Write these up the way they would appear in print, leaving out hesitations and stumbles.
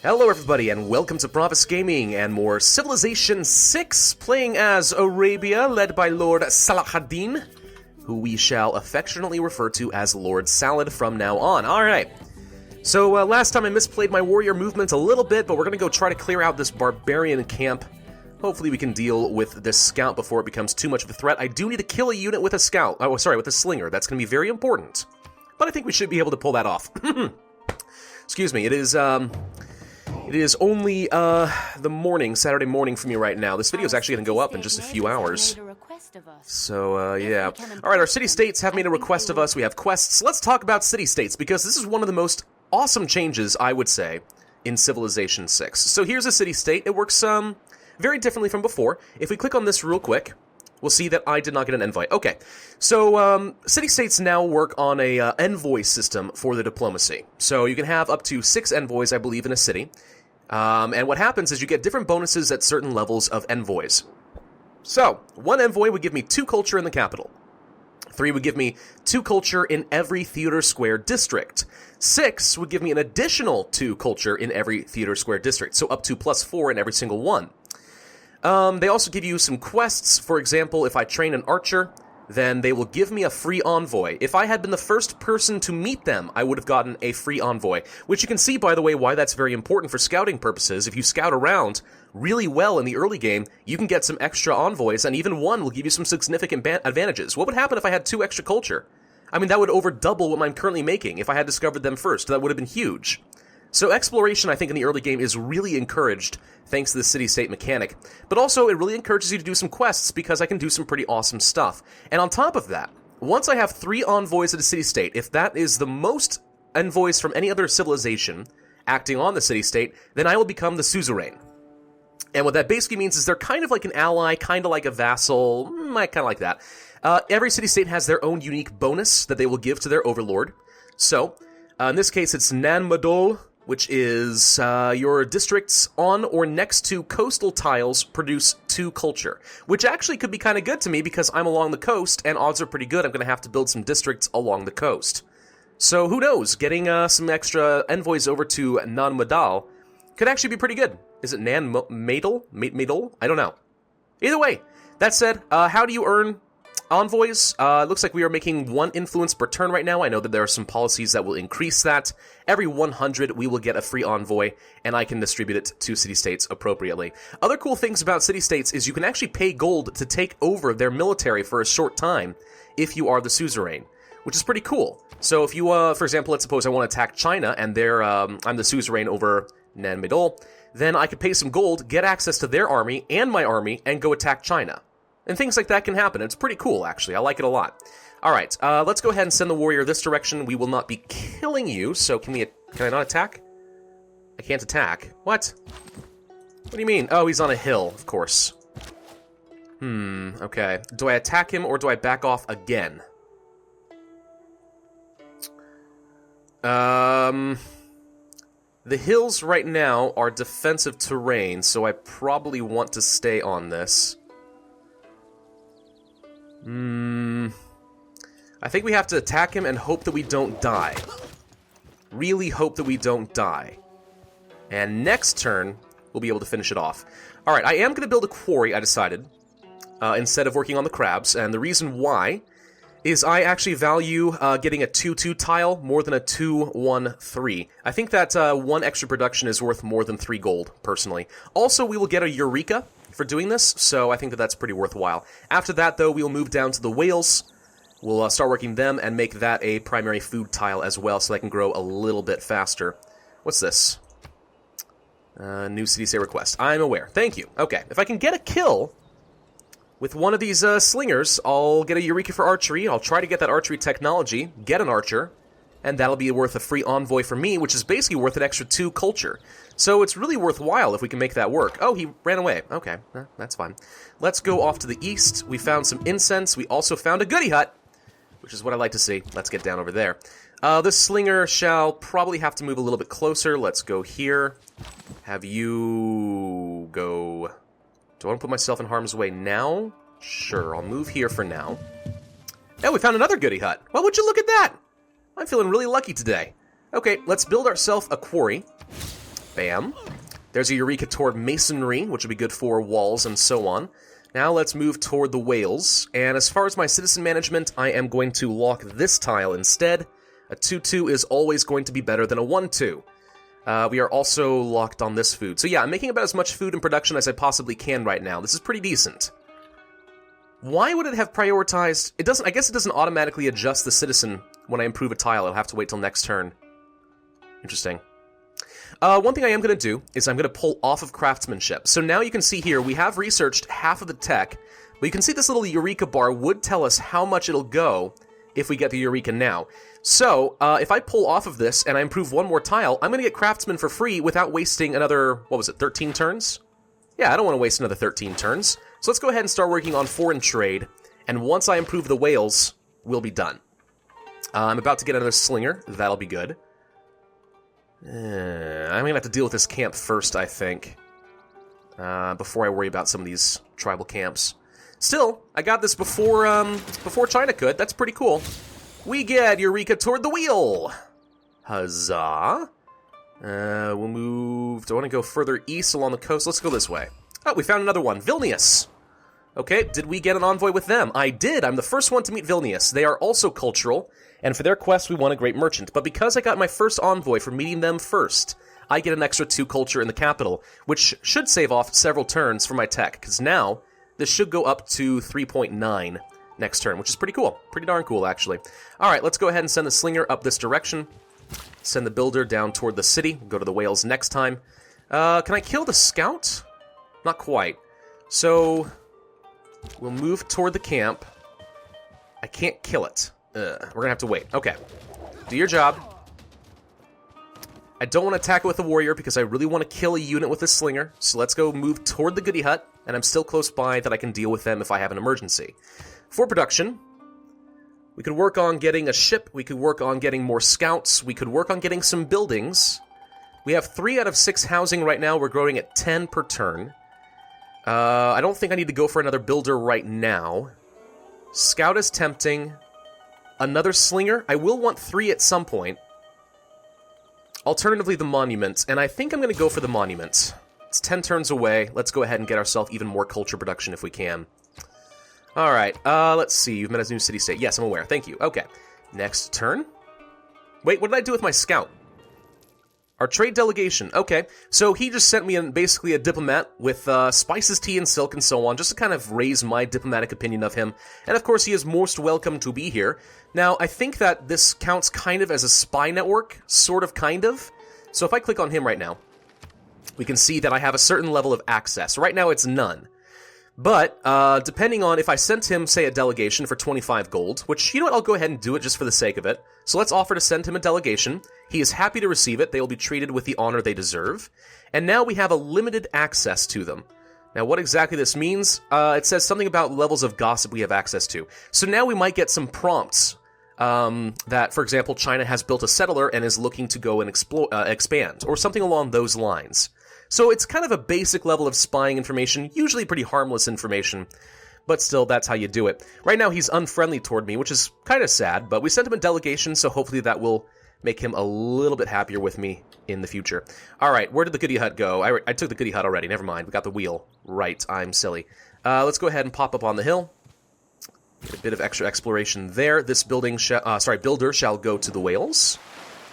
Hello everybody, and welcome to Pravus Gaming and more Civilization 6, playing as Arabia, led by Lord Salahuddin, who we shall affectionately refer to as Lord Salad from now on. Alright, so last time I misplayed my warrior movement a little bit, but we're going to go try to clear out this barbarian camp. Hopefully we can deal with this scout before it becomes too much of a threat. I do need to kill a unit with a scout, with a slinger. That's going to be very important. But I think we should be able to pull that off. Excuse me, it is only the morning, Saturday morning for me right now. This video is actually going to go up in just a few hours. So, yeah. Alright, our city-states have made a request of us. We have quests. Let's talk about city-states, because this is one of the most awesome changes, I would say, in Civilization 6. So here's a city-state. It works very differently from before. If we click on this real quick, we'll see that I did not get an envoy. Okay, so city-states now work on a envoy system for the diplomacy. So you can have up to 6 envoys, I believe, in a city. And what happens is you get different bonuses at certain levels of envoys. So, 1 envoy would give me 2 culture in the capital. 3 would give me 2 culture in every theater square district. 6 would give me an additional 2 culture in every theater square district, so up to +4 in every single one. They also give you some quests. For example, if I train an archer, then they will give me a free envoy. If I had been the first person to meet them, I would have gotten a free envoy, which you can see, by the way, why that's very important for scouting purposes. If you scout around really well in the early game, you can get some extra envoys, and even one will give you some significant advantages. What would happen if I had 2 extra culture? I mean, that would over double what I'm currently making if I had discovered them first. That would have been huge. So exploration, I think, in the early game is really encouraged thanks to the city-state mechanic. But also, it really encourages you to do some quests because I can do some pretty awesome stuff. And on top of that, once I have 3 envoys at a city-state, if that is the most envoys from any other civilization acting on the city-state, then I will become the suzerain. And what that basically means is they're kind of like an ally, kind of like a vassal, kind of like that. Every city-state has their own unique bonus that they will give to their overlord. So, in this case, it's Nan Madol, which is your districts on or next to coastal tiles produce 2 culture, which actually could be kind of good to me because I'm along the coast and odds are pretty good I'm going to have to build some districts along the coast. So who knows, getting some extra envoys over to Nan Madal could actually be pretty good. Is it Nan Madal? Madal? I don't know. Either way, that said, how do you earn envoys? It looks like we are making 1 influence per turn right now. I know that there are some policies that will increase that. Every 100, we will get a free envoy, and I can distribute it to city-states appropriately. Other cool things about city-states is you can actually pay gold to take over their military for a short time if you are the suzerain, which is pretty cool. So if you, for example, let's suppose I want to attack China, and I'm the suzerain over Nan Madol, then I could pay some gold, get access to their army and my army, and go attack China. And things like that can happen. It's pretty cool, actually. I like it a lot. Alright, let's go ahead and send the warrior this direction. We will not be killing you, so can I not attack? I can't attack. What? What do you mean? Oh, he's on a hill, of course. Okay. Do I attack him, or do I back off again? The hills right now are defensive terrain, so I probably want to stay on this. I think we have to attack him and hope that we don't die. Really hope that we don't die. And next turn, we'll be able to finish it off. Alright, I am going to build a quarry, I decided, instead of working on the crabs. And the reason why is I actually value getting a 2-2 tile more than a 2-1-3. I think that 1 extra production is worth more than 3 gold, personally. Also, we will get a Eureka for doing this, so I think that that's pretty worthwhile. After that, though, we'll move down to the whales. We'll start working them and make that a primary food tile as well, so they can grow a little bit faster. What's this? New city-state request. I'm aware. Thank you. Okay, if I can get a kill with one of these slingers, I'll get a Eureka for archery. I'll try to get that archery technology, get an archer, and that'll be worth a free envoy for me, which is basically worth an extra 2 culture. So it's really worthwhile if we can make that work. Oh, he ran away. Okay, that's fine. Let's go off to the east. We found some incense. We also found a goody hut, which is what I like to see. Let's get down over there. This slinger shall probably have to move a little bit closer. Let's go here. Have you go... Do I want to put myself in harm's way now? Sure, I'll move here for now. Oh, we found another goody hut. Well, would you look at that? I'm feeling really lucky today. Okay, let's build ourselves a quarry. Bam. There's a Eureka toward masonry, which will be good for walls and so on. Now let's move toward the whales. And as far as my citizen management, I am going to lock this tile instead. A 2-2 is always going to be better than a 1-2. We are also locked on this food. So yeah, I'm making about as much food in production as I possibly can right now. This is pretty decent. Why would it have prioritized... It doesn't. I guess it doesn't automatically adjust the citizen when I improve a tile. I'll have to wait till next turn. Interesting. One thing I am going to do is I'm going to pull off of craftsmanship. So now you can see here, we have researched half of the tech, but you can see this little Eureka bar would tell us how much it'll go if we get the Eureka now. So, if I pull off of this and I improve one more tile, I'm going to get craftsman for free without wasting another, 13 turns? Yeah, I don't want to waste another 13 turns. So let's go ahead and start working on foreign trade, and once I improve the whales, we'll be done. I'm about to get another slinger. That'll be good. I'm going to have to deal with this camp first, I think, before I worry about some of these tribal camps. Still, I got this before China could. That's pretty cool. We get Eureka toward the wheel. Huzzah. We'll move... Do I want to go further east along the coast? Let's go this way. Oh, we found another one. Vilnius. Okay, did we get an envoy with them? I did. I'm the first one to meet Vilnius. They are also cultural, and for their quest, we want a great merchant. But because I got my first envoy for meeting them first, I get an extra 2 culture in the capital, which should save off several turns for my tech, because now this should go up to 3.9 next turn, which is pretty cool. Pretty darn cool, actually. All right, let's go ahead and send the slinger up this direction. Send the builder down toward the city. Go to the whales next time. Can I kill the scout? Not quite. So we'll move toward the camp. I can't kill it. We're gonna have to wait. Okay. Do your job. I don't want to attack it with a warrior because I really want to kill a unit with a slinger. So let's go move toward the goody hut, and I'm still close by that I can deal with them if I have an emergency. For production, we could work on getting a ship. We could work on getting more scouts. We could work on getting some buildings. We have 3 out of 6 housing right now. We're growing at 10 per turn. I don't think I need to go for another builder right now. Scout is tempting. Another slinger. I will want 3 at some point. Alternatively, the monument. And I think I'm going to go for the monument. It's 10 turns away. Let's go ahead and get ourselves even more culture production if we can. Alright, let's see. You've met a new city-state. Yes, I'm aware. Thank you. Okay. Next turn. Wait, what did I do with my scout? Our trade delegation. Okay, so he just sent me basically a diplomat with spices, tea, and silk, and so on, just to kind of raise my diplomatic opinion of him. And of course, he is most welcome to be here. Now, I think that this counts kind of as a spy network, sort of, kind of. So if I click on him right now, we can see that I have a certain level of access. Right now, it's none. But, depending on if I sent him, say, a delegation for 25 gold, which, you know what, I'll go ahead and do it just for the sake of it. So let's offer to send him a delegation. He is happy to receive it. They will be treated with the honor they deserve. And now we have a limited access to them. Now, what exactly this means, it says something about levels of gossip we have access to. So now we might get some prompts that, for example, China has built a settler and is looking to go and expand, or something along those lines. So it's kind of a basic level of spying information, usually pretty harmless information, but still, that's how you do it. Right now, he's unfriendly toward me, which is kind of sad, but we sent him a delegation, so hopefully that will make him a little bit happier with me in the future. All right, where did the goody hut go? I took the goody hut already. Never mind. We got the wheel. Right, I'm silly. Let's go ahead and pop up on the hill. Get a bit of extra exploration there. This builder shall go to the whales.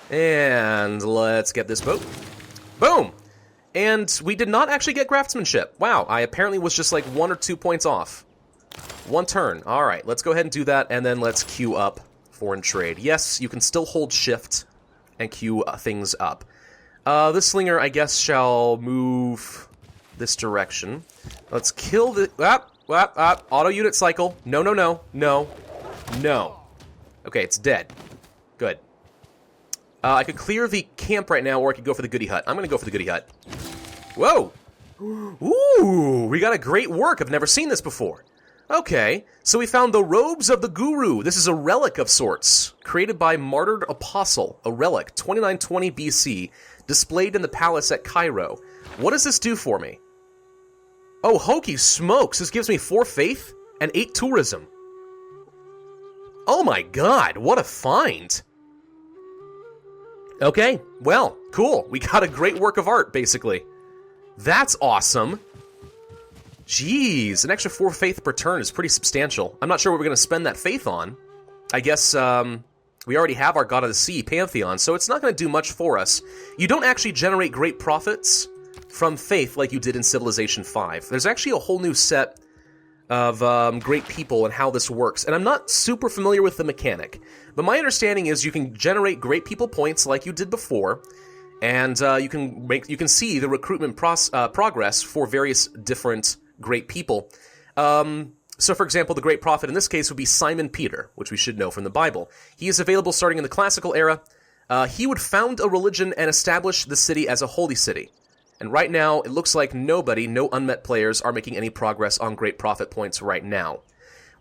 And let's get this boat. Boom! And we did not actually get craftsmanship. Wow, I apparently was just like 1 or 2 points off. 1 turn. All right, let's go ahead and do that, and then let's queue up foreign trade. Yes, you can still hold shift and queue things up. This slinger, I guess, shall move this direction. Let's kill the... auto unit cycle. No, no, no, no, no. Okay, it's dead. Good. I could clear the camp right now, or I could go for the goody hut. I'm going to go for the goody hut. Whoa! Ooh, we got a great work. I've never seen this before. Okay, so we found the robes of the guru. This is a relic of sorts, created by Martyred Apostle. A relic, 2920 BC, displayed in the palace at Cairo. What does this do for me? Oh, hokey smokes! This gives me 4 faith and 8 tourism. Oh my god, what a find! Okay, well, Cool. We got a great work of art, basically. That's awesome. Jeez, an extra 4 faith per turn is pretty substantial. I'm not sure what we're going to spend that faith on. I guess we already have our God of the Sea, Pantheon, so it's not going to do much for us. You don't actually generate great profits from faith like you did in Civilization 5. There's actually a whole new set of great people and how this works, and I'm not super familiar with the mechanic, but my understanding is you can generate great people points like you did before, and you can see the recruitment progress for various different great people. So, for example, the great prophet in this case would be Simon Peter, which we should know from the Bible. He is available starting in the classical era. He would found a religion and establish the city as a holy city. And right now, it looks like no unmet players are making any progress on great prophet points right now.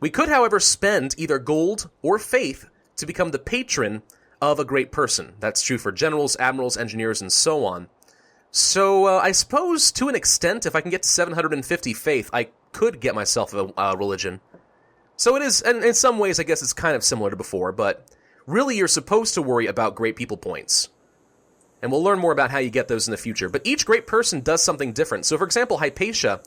We could, however, spend either gold or faith to become the patron of a great person. That's true for generals, admirals, engineers, and so on. So, I suppose, to an extent, if I can get to 750 faith, I could get myself a religion. So it is, and in some ways, I guess it's kind of similar to before, but really you're supposed to worry about great people points. And we'll learn more about how you get those in the future. But each great person does something different. So, for example, Hypatia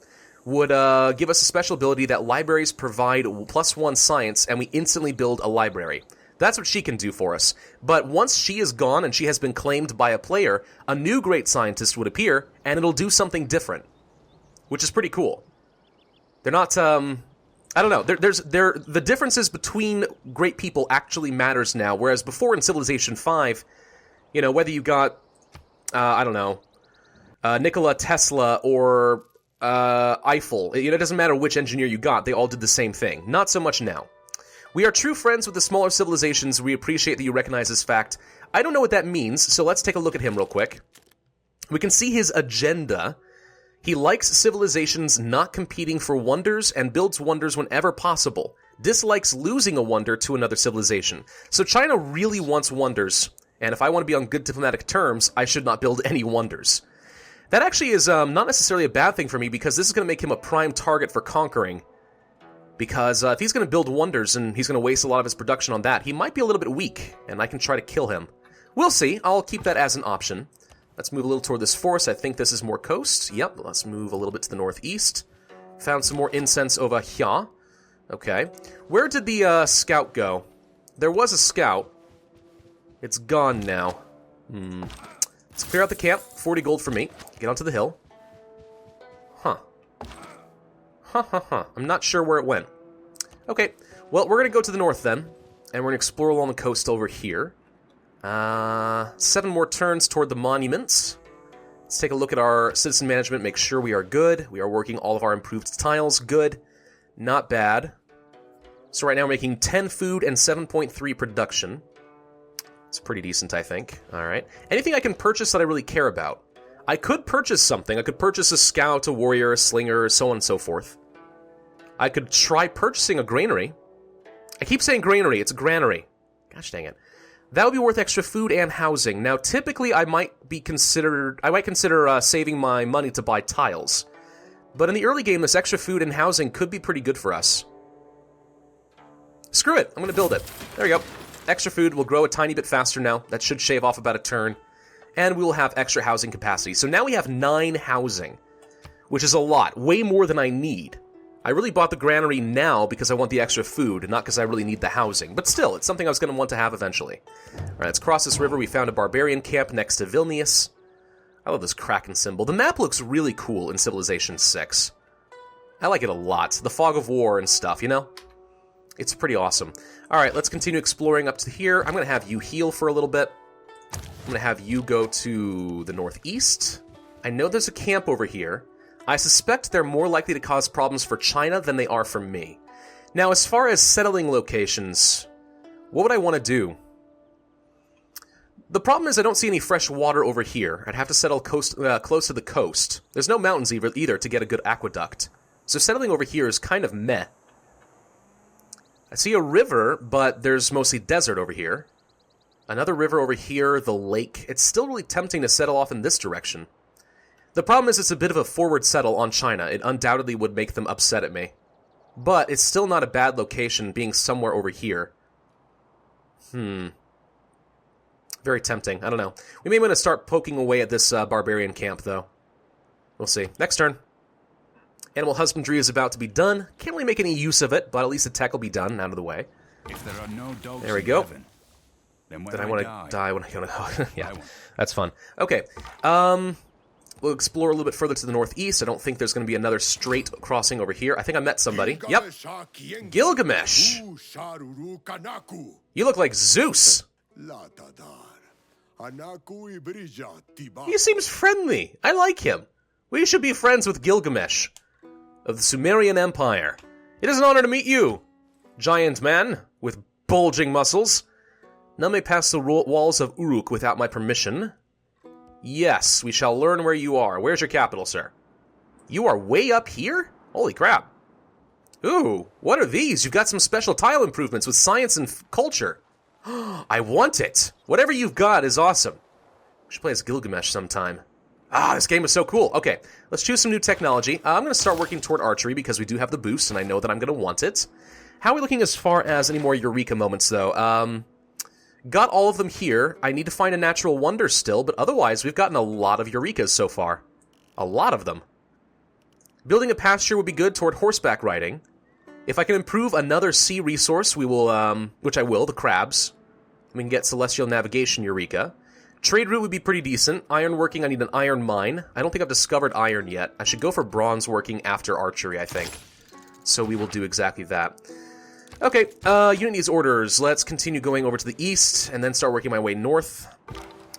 would give us a special ability that libraries provide +1 science, and we instantly build a library. That's what she can do for us. But once she is gone and she has been claimed by a player, a new great scientist would appear, and it'll do something different, which is pretty cool. They're not, I don't know, the differences between great people actually matters now, whereas before in Civilization 5, you know, whether you got, I don't know, Nikola Tesla or Eiffel, you know, it doesn't matter which engineer you got, they all did the same thing. Not so much now. We are true friends with the smaller civilizations. We appreciate that you recognize this fact. I don't know what that means, so let's take a look at him real quick. We can see his agenda. He likes civilizations not competing for wonders and builds wonders whenever possible. Dislikes losing a wonder to another civilization. So China really wants wonders, and if I want to be on good diplomatic terms, I should not build any wonders. That actually is not necessarily a bad thing for me, because this is going to make him a prime target for conquering. Because if he's going to build wonders and he's going to waste a lot of his production on that, he might be a little bit weak, and I can try to kill him. We'll see. I'll keep that as an option. Let's move a little toward this forest. I think this is more coast. Yep, let's move a little bit to the northeast. Found some more incense over here. Okay. Where did the scout go? There was a scout. It's gone now. Let's clear out the camp. 40 gold for me. Get onto the hill. Huh. I'm not sure where it went. Okay, well, we're going to go to the north then, and we're going to explore along the coast over here. 7 more turns toward the monuments. Let's take a look at our citizen management, make sure we are good. We are working all of our improved tiles. Good. Not bad. So right now we're making 10 food and 7.3 production. It's pretty decent, I think. All right. Anything I can purchase that I really care about? I could purchase something. I could purchase a scout, a warrior, a slinger, so on and so forth. I could try purchasing a granary. I keep saying granary. It's a granary. Gosh dang it. That would be worth extra food and housing. Now, typically, I might consider saving my money to buy tiles. But in the early game, this extra food and housing could be pretty good for us. Screw it. I'm going to build it. There we go. Extra food will grow a tiny bit faster now. That should shave off about a turn. And we will have extra housing capacity. So now we have 9 housing, which is a lot. Way more than I need. I really bought the granary now because I want the extra food, not because I really need the housing. But still, it's something I was going to want to have eventually. Alright, let's cross this river. We found a barbarian camp next to Vilnius. I love this Kraken symbol. The map looks really cool in Civilization 6. I like it a lot. The fog of war and stuff, you know? It's pretty awesome. Alright, let's continue exploring up to here. I'm going to have you heal for a little bit. I'm going to have you go to the northeast. I know there's a camp over here. I suspect they're more likely to cause problems for China than they are for me. Now, as far as settling locations, what would I want to do? The problem is I don't see any fresh water over here. I'd have to settle close to the coast. There's no mountains either to get a good aqueduct. So settling over here is kind of meh. I see a river, but there's mostly desert over here. Another river over here, the lake. It's still really tempting to settle off in this direction. The problem is it's a bit of a forward settle on China. It undoubtedly would make them upset at me. But it's still not a bad location being somewhere over here. Very tempting. I don't know. We may want to start poking away at this barbarian camp, though. We'll see. Next turn. Animal husbandry is about to be done. Can't really make any use of it, but at least the tech will be done, out of the way. If there are no dogs there we go. Heaven, then I want to die when I go to... yeah, that's fun. Okay. We'll explore a little bit further to the northeast. I don't think there's going to be another straight crossing over here. I think I met somebody. Yep. Gilgamesh. You look like Zeus. He seems friendly. I like him. We should be friends with Gilgamesh of the Sumerian Empire. It is an honor to meet you, giant man with bulging muscles. None may pass the walls of Uruk without my permission. Yes, we shall learn where you are. Where's your capital, sir? You are way up here? Holy crap. Ooh, what are these? You've got some special tile improvements with science and culture. I want it. Whatever you've got is awesome. We should play as Gilgamesh sometime. Ah, this game is so cool. Okay, let's choose some new technology. I'm going to start working toward archery because we do have the boost, and I know that I'm going to want it. How are we looking as far as any more Eureka moments, though? Got all of them here. I need to find a natural wonder still, but otherwise we've gotten a lot of Eurekas so far. A lot of them. Building a pasture would be good toward horseback riding. If I can improve another sea resource, we will, which I will, the crabs. We can get celestial navigation Eureka. Trade route would be pretty decent. Iron working, I need an iron mine. I don't think I've discovered iron yet. I should go for bronze working after archery, I think. So we will do exactly that. Okay, unit needs orders. Let's continue going over to the east, and then start working my way north.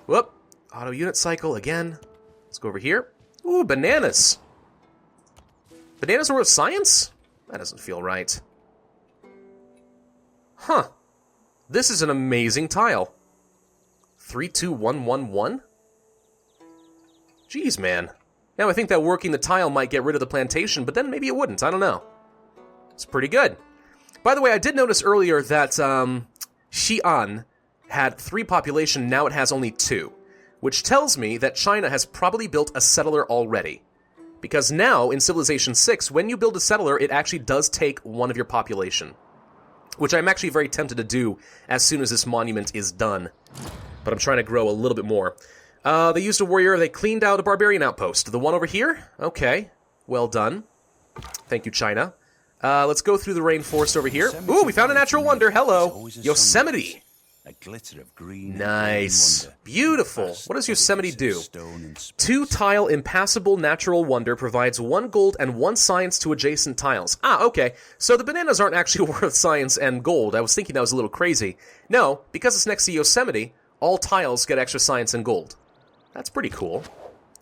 Whoop. Auto unit cycle again. Let's go over here. Ooh, bananas. Bananas are with science? That doesn't feel right. Huh. This is an amazing tile. 32111? Jeez, man. Now I think that working the tile might get rid of the plantation, but then maybe it wouldn't. I don't know. It's pretty good. By the way, I did notice earlier that Xi'an had 3 population, now it has only 2, which tells me that China has probably built a settler already. Because now, in Civilization 6, when you build a settler, it actually does take 1 of your population, which I'm actually very tempted to do as soon as this monument is done. But I'm trying to grow a little bit more. They used a warrior, they cleaned out a barbarian outpost. The one over here? Okay, well done. Thank you, China. Let's go through the rainforest over here. Ooh, we found a natural wonder. Hello. Yosemite. A glitter of green. Nice. Beautiful. What does Yosemite do? 2-tile impassable natural wonder provides 1 gold and 1 science to adjacent tiles. Ah, okay. So the bananas aren't actually worth science and gold. I was thinking that was a little crazy. No, because it's next to Yosemite, all tiles get extra science and gold. That's pretty cool.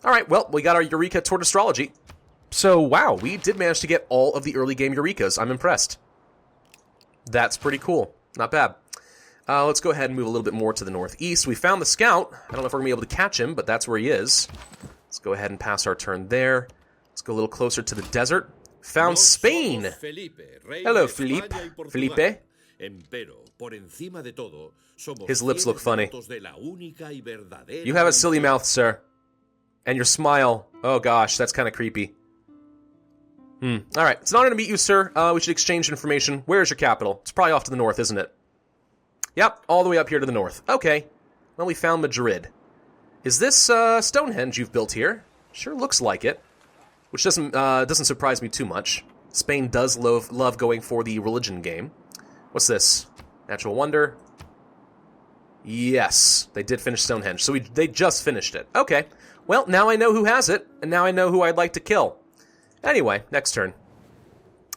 All right, well, we got our Eureka toward astrology. So, wow, we did manage to get all of the early game Eurekas. I'm impressed. That's pretty cool. Not bad. Let's go ahead and move a little bit more to the northeast. We found the scout. I don't know if we're going to be able to catch him, but that's where he is. Let's go ahead and pass our turn there. Let's go a little closer to the desert. Found Spain. Hello, Felipe. Felipe. His lips look funny. You have a silly mouth, sir. And your smile. Oh gosh, that's kind of creepy. Alright, it's an honor to meet you, sir. We should exchange information. Where is your capital? It's probably off to the north, isn't it? Yep, all the way up here to the north. Okay. Well, we found Madrid. Is this Stonehenge you've built here? Sure looks like it. Which doesn't surprise me too much. Spain does love going for the religion game. What's this? Natural wonder. Yes, they did finish Stonehenge. So they just finished it. Okay. Well, now I know who has it, and now I know who I'd like to kill. Anyway, next turn.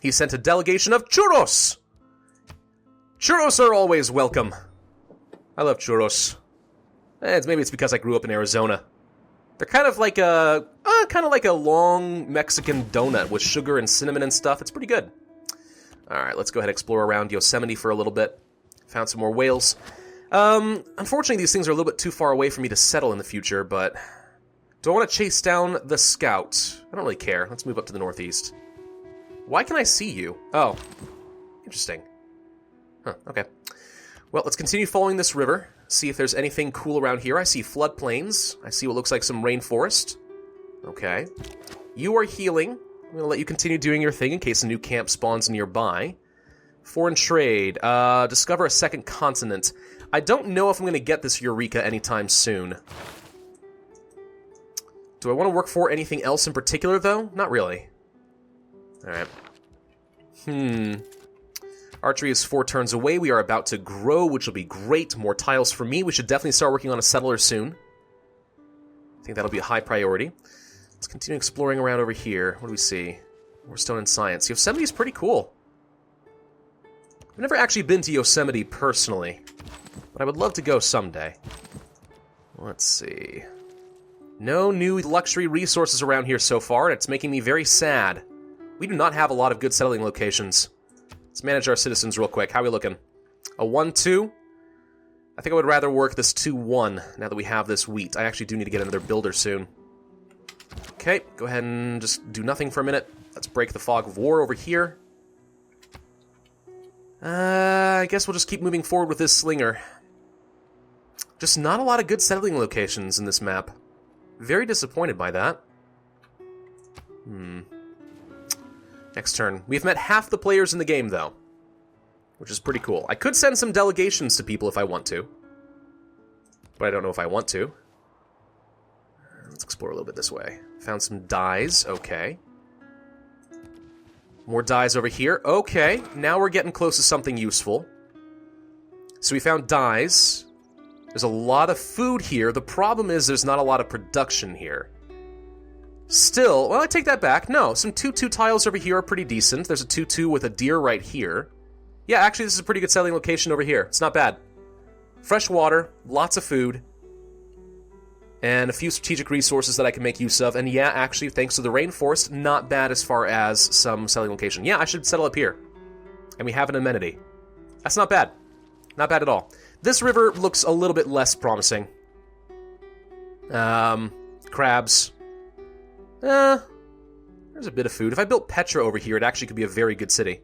He sent a delegation of churros! Churros are always welcome. I love churros. Maybe it's because I grew up in Arizona. They're kind of like a long Mexican donut with sugar and cinnamon and stuff. It's pretty good. Alright, let's go ahead and explore around Yosemite for a little bit. Found some more whales. Unfortunately, these things are a little bit too far away for me to settle in the future, but... do I want to chase down the scout? I don't really care. Let's move up to the northeast. Why can I see you? Oh. Interesting. Huh, okay. Well, let's continue following this river. See if there's anything cool around here. I see floodplains. I see what looks like some rainforest. Okay. You are healing. I'm going to let you continue doing your thing in case a new camp spawns nearby. Foreign trade. Discover a second continent. I don't know if I'm going to get this Eureka anytime soon. Do I want to work for anything else in particular, though? Not really. Alright. Archery is 4 turns away. We are about to grow, which will be great. More tiles for me. We should definitely start working on a settler soon. I think that'll be a high priority. Let's continue exploring around over here. What do we see? More stone and science. Yosemite is pretty cool. I've never actually been to Yosemite personally, but I would love to go someday. Let's see. No new luxury resources around here so far, and it's making me very sad. We do not have a lot of good settling locations. Let's manage our citizens real quick. How are we looking? A 1-2? I think I would rather work this 2-1 now that we have this wheat. I actually do need to get another builder soon. Okay, go ahead and just do nothing for a minute. Let's break the fog of war over here. I guess we'll just keep moving forward with this slinger. Just not a lot of good settling locations in this map. Very disappointed by that. Next turn. We've met half the players in the game, though, which is pretty cool. I could send some delegations to people if I want to, but I don't know if I want to. Let's explore a little bit this way. Found some dyes. Okay. More dyes over here. Okay, now we're getting close to something useful. So we found dyes. There's a lot of food here. The problem is there's not a lot of production here. Still, well, I take that back. No, some 2-2 tiles over here are pretty decent. There's a 2-2 with a deer right here. Yeah, actually, this is a pretty good settling location over here. It's not bad. Fresh water, lots of food, and a few strategic resources that I can make use of. And yeah, actually, thanks to the rainforest, not bad as far as some settling location. Yeah, I should settle up here. And we have an amenity. That's not bad. Not bad at all. This river looks a little bit less promising. Crabs. There's a bit of food. If I built Petra over here, it actually could be a very good city.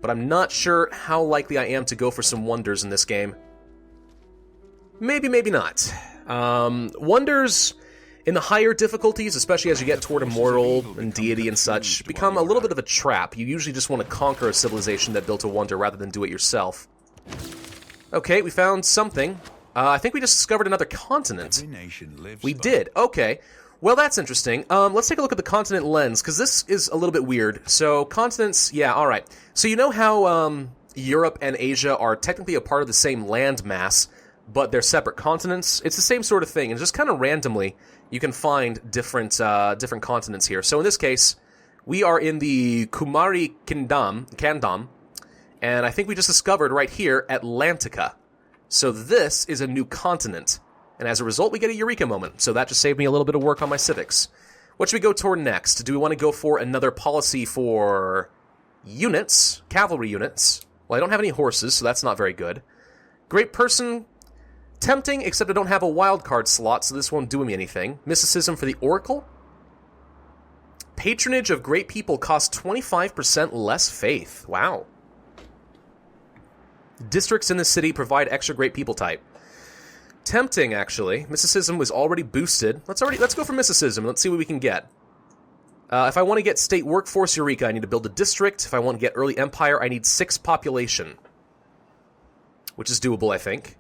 But I'm not sure how likely I am to go for some wonders in this game. Maybe, maybe not. Wonders in the higher difficulties, especially as you get toward Immortal and Deity and such, become a little bit of a trap. You usually just want to conquer a civilization that built a wonder rather than do it yourself. Okay, we found something. I think we just discovered another continent. We did. Okay. Well, that's interesting. Let's take a look at the continent lens, because this is a little bit weird. So, continents, yeah, alright. So you know how Europe and Asia are technically a part of the same land mass, but they're separate continents? It's the same sort of thing, and just kind of randomly, you can find different continents here. So in this case, we are in the Kumari Kingdom, and I think we just discovered right here Atlantica. So this is a new continent. And as a result, we get a Eureka moment. So that just saved me a little bit of work on my civics. What should we go toward next? Do we want to go for another policy for units, cavalry units? Well, I don't have any horses, so that's not very good. Great person, tempting, except I don't have a wildcard slot, so this won't do me anything. Mysticism for the Oracle? Patronage of great people costs 25% less faith. Wow. Districts in the city provide extra great people type. Tempting, actually. Mysticism was already boosted. Let's go for Mysticism. Let's see what we can get. If I want to get State Workforce Eureka, I need to build a district. If I want to get Early Empire, I need 6 population. Which is doable, I think.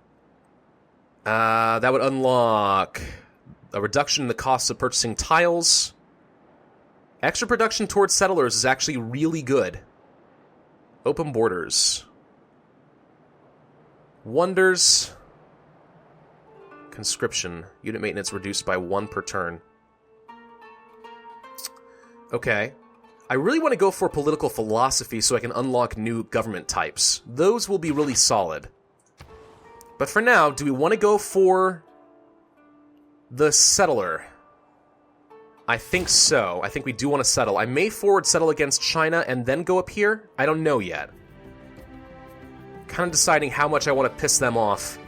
That would unlock a reduction in the cost of purchasing tiles. Extra production towards settlers is actually really good. Open borders. Wonders. Conscription. Unit maintenance reduced by 1 per turn. Okay. I really want to go for political philosophy so I can unlock new government types. Those will be really solid. But for now, do we want to go for the settler? I think so. I think we do want to settle. I may forward settle against China and then go up here. I don't know yet. Kind of deciding how much I want to piss them off.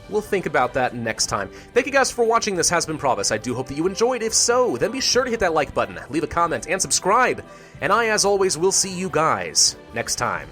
We'll think about that next time. Thank you guys for watching. This has been Pravus. I do hope that you enjoyed. If so, then be sure to hit that like button, leave a comment, and subscribe. And I, as always, will see you guys next time.